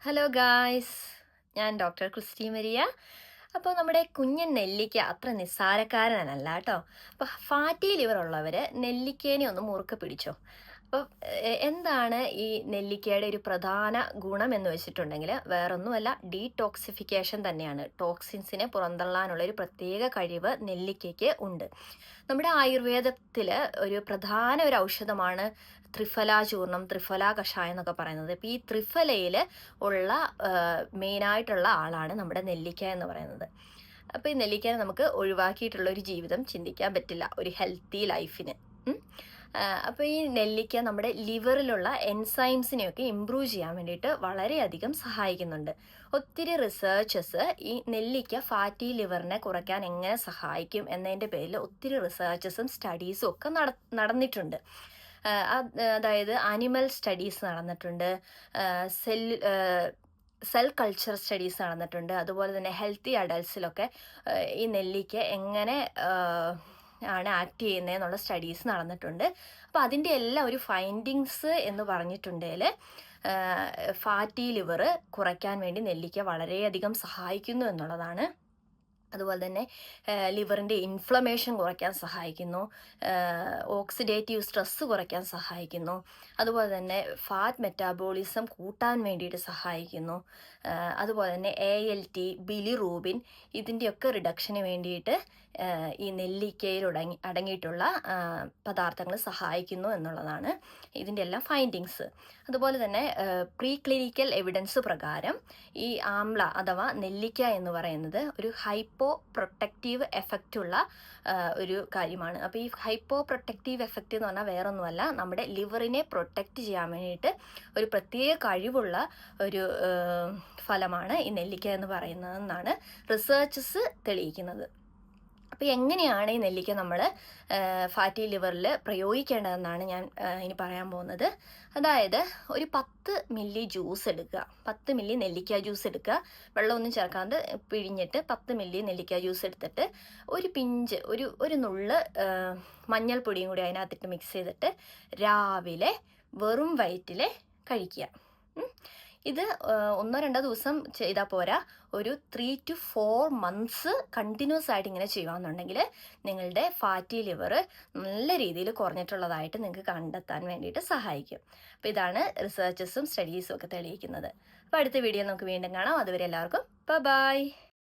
Hello guys, ഞാൻ doctor Christy Maria. അപ്പോൾ നമ്മുടെ കുഞ്ഞൻ നെല്ലിക്ക അത്ര നിസ്സാരക്കാരനല്ല കേട്ടോ. അപ്പോൾ ഫാറ്റി ലിവർ ഉള്ളവർ നെല്ലിക്കേനെ ഒന്ന് മുറുക്കെ പിടിച്ചോ. അപ്പോൾ എന്താണ് ഈ നെല്ലിക്കയുടെ ഒരു പ്രധാന ഗുണം എന്ന് വെച്ചിട്ടുണ്ടെങ്കിൽ വേറൊന്നുമല്ല, ഡീടോക്സിഫിക്കേഷൻ തന്നെയാണ്. ടോക്സിൻസിനെ പുറന്തള്ളാനുള്ള ഒരു പ്രത്യേക കഴിവ് നെല്ലിക്കയ്ക്ക് ഉണ്ട്. നമ്മുടെ ആയുർവേദത്തിൽ ഒരു പ്രധാന ഒരു ഔഷധമാണ് ത്രിഫല ചൂർണം, ത്രിഫല കഷായം എന്നൊക്കെ പറയുന്നത്. ഇപ്പോൾ ഈ ത്രിഫലയിൽ ഉള്ള മെയിനായിട്ടുള്ള ആളാണ് നമ്മുടെ നെല്ലിക്ക എന്ന് പറയുന്നത്. അപ്പോൾ ഈ നെല്ലിക്ക നമുക്ക് ഒഴിവാക്കിയിട്ടുള്ള ഒരു ജീവിതം ചിന്തിക്കാൻ പറ്റില്ല ഒരു ഹെൽത്തി ലൈഫിന്. അപ്പോൾ ഈ നെല്ലിക്ക നമ്മുടെ ലിവറിലുള്ള എൻസൈംസിനെയൊക്കെ ഇമ്പ്രൂവ് ചെയ്യാൻ വേണ്ടിയിട്ട് വളരെയധികം സഹായിക്കുന്നുണ്ട്. ഒത്തിരി റിസർച്ചസ് ഈ നെല്ലിക്ക ഫാറ്റി ലിവറിനെ കുറയ്ക്കാൻ എങ്ങനെ സഹായിക്കും എന്നതിൻ്റെ പേരിൽ ഒത്തിരി റിസർച്ചസും സ്റ്റഡീസും ഒക്കെ നടന്നിട്ടുണ്ട്. അതായത് ആനിമൽ സ്റ്റഡീസ് നടന്നിട്ടുണ്ട്, സെൽ കൾച്ചർ സ്റ്റഡീസ് നടന്നിട്ടുണ്ട്. അതുപോലെ തന്നെ ഹെൽത്തി അഡൽട്സിലൊക്കെ ഈ നെല്ലിക്ക എങ്ങനെ ആണ് ആക്ട് ചെയ്യുന്നതെന്നുള്ള സ്റ്റഡീസ് നടന്നിട്ടുണ്ട്. അപ്പോൾ അതിൻ്റെ എല്ലാം ഒരു ഫൈൻഡിങ്സ് എന്ന് പറഞ്ഞിട്ടുണ്ടെങ്കിൽ ഫാറ്റി ലിവർ കുറയ്ക്കാൻ വേണ്ടി നെല്ലിക്ക വളരെയധികം സഹായിക്കുന്നു എന്നുള്ളതാണ്. അതുപോലെ തന്നെ ലിവറിൻ്റെ ഇൻഫ്ലമേഷൻ കുറയ്ക്കാൻ സഹായിക്കുന്നു, ഓക്സിഡേറ്റീവ് സ്ട്രെസ്സ് കുറയ്ക്കാൻ സഹായിക്കുന്നു, അതുപോലെ തന്നെ ഫാറ്റ് മെറ്റാബോളിസം കൂട്ടാൻ വേണ്ടിയിട്ട് സഹായിക്കുന്നു. അതുപോലെ തന്നെ ALT, ബിലിറൂബിൻ ഇതിൻ്റെയൊക്കെ റിഡക്ഷന് വേണ്ടിയിട്ട് ഈ നെല്ലിക്കയിൽ അടങ്ങിയിട്ടുള്ള പദാർത്ഥങ്ങൾ സഹായിക്കുന്നു എന്നുള്ളതാണ് ഇതിൻ്റെ എല്ലാം ഫൈൻഡിങ്സ്. അതുപോലെ തന്നെ പ്രീ ക്ലിനിക്കൽ എവിഡൻസ് പ്രകാരം ഈ ആംല അഥവാ നെല്ലിക്ക എന്ന് പറയുന്നത് ഒരു ഹൈപ്പോ പ്രൊട്ടക്റ്റീവ് എഫക്റ്റ് ഉള്ള ഒരു കാര്യമാണ്. അപ്പോൾ ഈ ഹൈപ്പോ പ്രൊട്ടക്റ്റീവ് എഫക്റ്റ് എന്ന് പറഞ്ഞാൽ വേറൊന്നുമല്ല, നമ്മുടെ ലിവറിനെ പ്രൊട്ടക്റ്റ് ചെയ്യാൻ വേണ്ടിയിട്ട് ഒരു പ്രത്യേക കഴിവുള്ള ഒരു ഫലമാണ് ഈ നെല്ലിക്ക എന്ന് പറയുന്നതെന്നാണ് റിസർച്ചസ് തെളിയിക്കുന്നത്. അപ്പോൾ എങ്ങനെയാണ് ഈ നെല്ലിക്ക നമ്മൾ ഫാറ്റി ലിവറിൽ പ്രയോഗിക്കേണ്ടതെന്നാണ് ഞാൻ ഇനി പറയാൻ പോകുന്നത്. അതായത് ഒരു 10 മില്ലി ജ്യൂസ് എടുക്കുക, 10 മില്ലി നെല്ലിക്ക ജ്യൂസ് എടുക്കുക, വെള്ളമൊന്നും ചേർക്കാണ്ട് പിഴിഞ്ഞിട്ട് 10 മില്ലി നെല്ലിക്ക ജ്യൂസ് എടുത്തിട്ട് ഒരു പിഞ്ച് ഒരു നുള്ള് മഞ്ഞൾപ്പൊടിയും കൂടി അതിനകത്തിട്ട് മിക്സ് ചെയ്തിട്ട് രാവിലെ വെറും വയറ്റിൽ കഴിക്കുക. ഇത് 1-2 ദിവസം ചെയ്താൽ പോരാ, ഒരു 3 to 4 months കണ്ടിന്യൂസ് ആയിട്ട് ഇങ്ങനെ ചെയ്യുകയെന്നുണ്ടെങ്കിൽ നിങ്ങളുടെ ഫാറ്റി ലിവർ നല്ല രീതിയിൽ കുറഞ്ഞിട്ടുള്ളതായിട്ട് നിങ്ങൾക്ക് കണ്ടെത്താൻ വേണ്ടിയിട്ട് സഹായിക്കും. അപ്പോൾ ഇതാണ് റിസർച്ചസും സ്റ്റഡീസും ഒക്കെ തെളിയിക്കുന്നത്. അപ്പോൾ അടുത്ത വീഡിയോ നമുക്ക് വീണ്ടും കാണാം. അതുവരെ എല്ലാവർക്കും ബൈ.